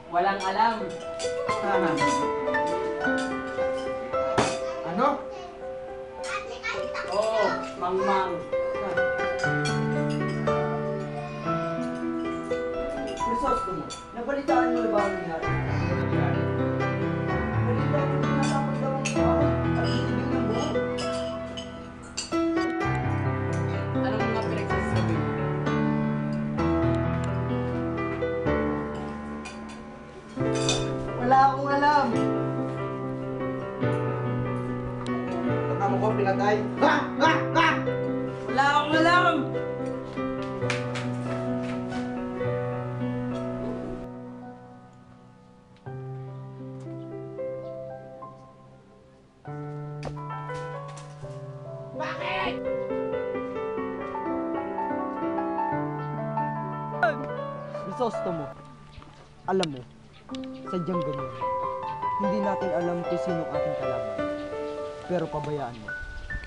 Walang alam. Aha. Ano? Oo, mangmang. Crisostomo, nabalitaan mo na ba ang nangyari? Balita mo na dapat daw ang tao at iibig ng buo. Anong mga pinagsasabi mo? Wala akong alam. Baka mo ko pinatay. Ha! Ha! Ha! Wala akong alam! Crisostomo, alam mo, sadyang ganyan. Hindi natin alam kung sino ang ating kalaban. Pero pabayaan mo,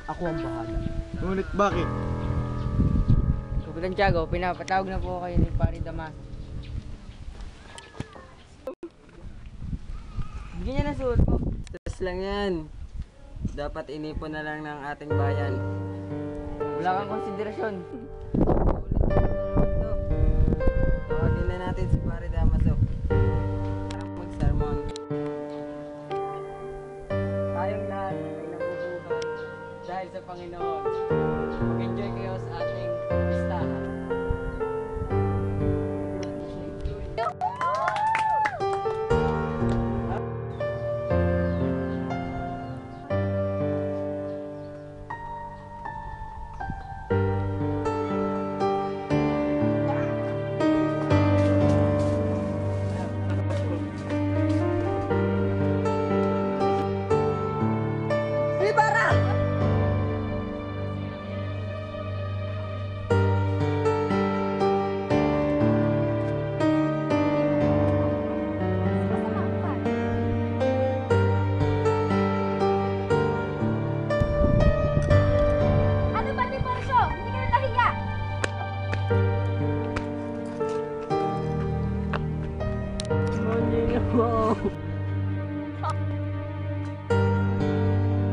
ako ang bahala. Ngunit bakit? Kapitan Tiago, pinapatawag na po kayo ni Pari Damas. Bigyan niya na suot mo. Stress lang yan. Dapat inipon na lang ng ating bayan. Wala kang konsiderasyon. Tawagin na natin si Pari Damaso. Para mag-sermon. Tayong lahat ay nabubuhay dahil sa Panginoon. Mag-enjoy kayo sa ating listahan. Ano ba, Diporsyo? Hindi ka na nahiya!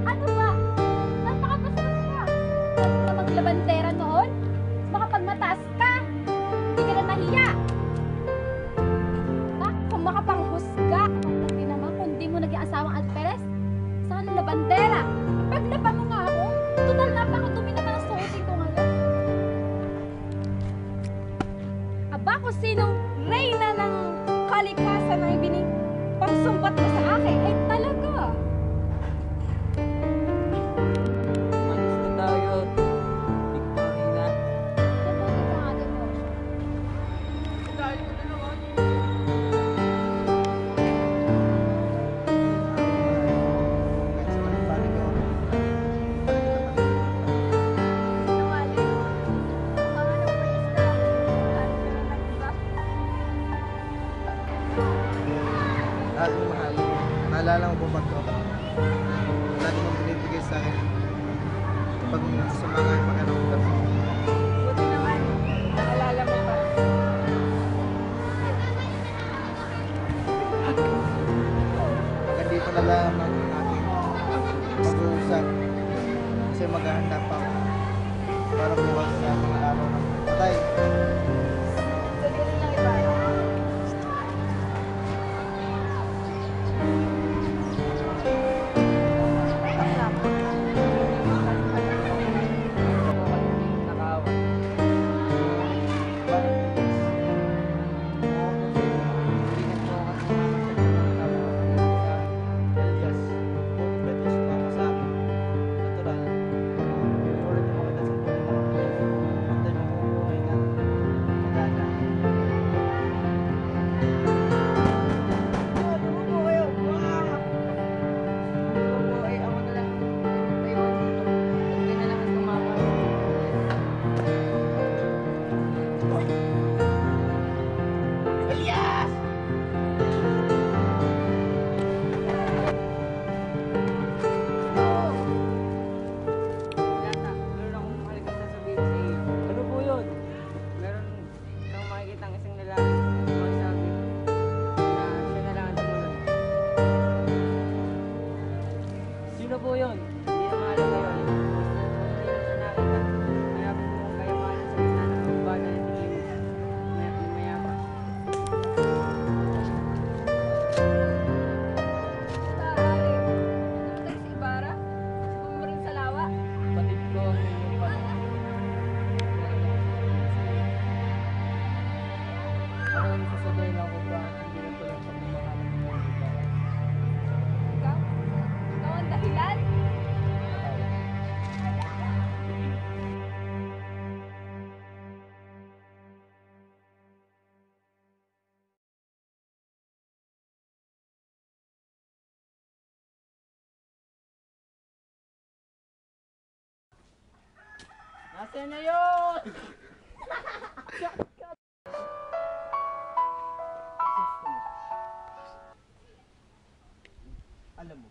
Ano ba? Napakabastos ka! Bago ka maglabandera noon? Makapagmataas ka! Hindi ka na nahiya! Kung makapanghusga, hindi naman kung di mo naging asawang alperes, saan ang labandera? Paglaba mo nga ako, total napakadumi naman ang suotin ko ngayon. Aba, kung sinong reyna ng kalikasan na ibining pangsumbat mo sa akin, ay talaga. Magusto tayo. Victorina. Mabuti ka nga din, Morsyo. Tayo na naman. Sinungaling. Baka nga naman may isda. Kahit ka na nag-iba. Aking mahal, naalala mo ba ito? Lagi mong binibigay sa akin kapag sumanga yung pakiramdam. Buti naman. Naalala mo pa. Hanggang dito na lang ang ating pag-uusap kasi maghahanda pa ako para bukas sa mga araw ng patay. Sabihin lang iba. Asan na yun? Alam mo,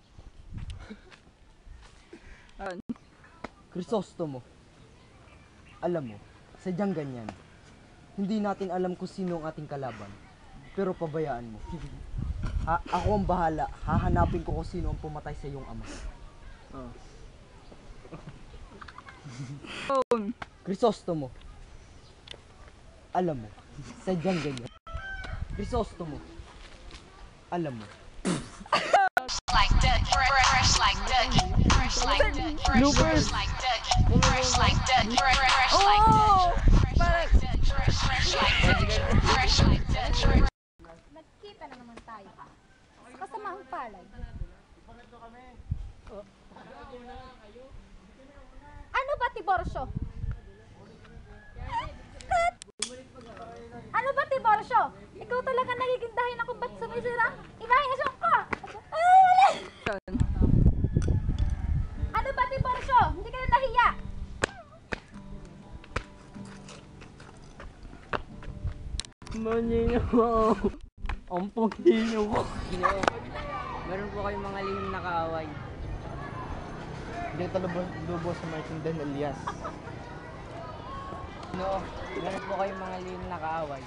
Ano? Crisostomo, alam mo, sadyang ganyan. Hindi natin alam kung sino ang ating kalaban. Pero pabayaan mo. Ako ang bahala. Hahanapin ko kung sino ang pumatay sa iyong ama. Crisostomo, alam mo, sadyang ganyan. Crisostomo, alam mo, Like Dutch, fresh like Dutch, fresh like Dutch, fresh like Dutch, fresh like Dutch, fresh like Dutch, fresh like Dutch, fresh like Dutch. Nagkita na naman tayo. Sa kasamaang palay. Ano ba, Tiborcio? Ano ba, Tiborcio? Ikaw talaga nagiging dahilan kung ba't sumisira? Imahinasyon ka! Ay, wala! Ano ba, Tiborcio? Hindi ka na nahiya! Manino ko. Ang pagdino ko. Meron po kayong mga lihim na kaaway. hindi ka lubo sa maintindihan, Elias. No, meron po kayong mga lihim na kaaway.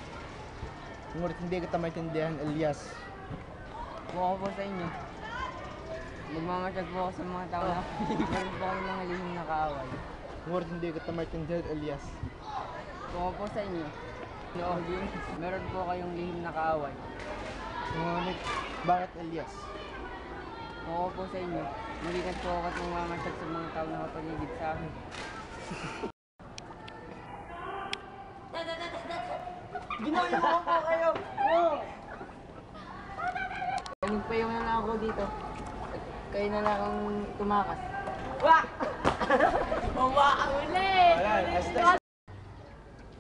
Ngunit hindi kita maintindihan, Elias. Kung ako po sa inyo, magmamasyag po ako sa mga tao na meron po kayong mga lihim na kaaway. Ngunit hindi kita maintindihan, Elias. Kung ako po sa inyo, no, meron po kayong lihim na kaaway. Ngunit, bakit, Elias? Kung ako po sa inyo, malikat po ako at magmamasyag sa mga tao na kapaligid sa akin. Ginagawa ko kayo! Magpayaw na lang ako dito. At kayo na lang ang tumakas. Wala, hasta.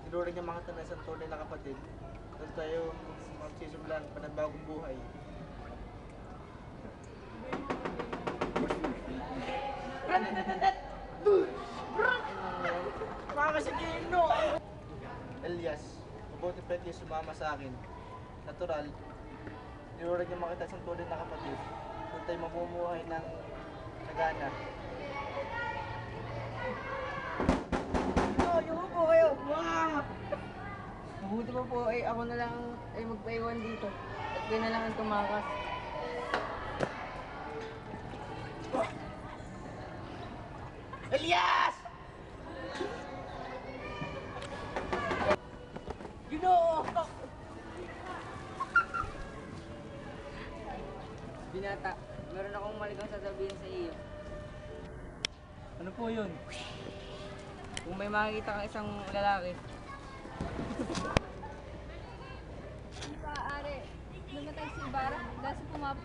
Tinuring niya mga tanay sa tunay na kapatid. Doon tayo magsisimula ng panibagong buhay. Elias, mabuti pa kayo sumama sa akin. Natural, tinuring niya makita sa tunay na kapatid. Doon tayo mamumuhay ng sagana. Mabuti pa po ay ako na lang ay magpaiwan dito. At kayo na lang ang tumakas. Elias! Binata, meron akong maligang sasabihin sa iyo. Ano po yun? Kung may makikita kang isang lalaki, Maaari, namatay si Ibarra dahil sa pumap...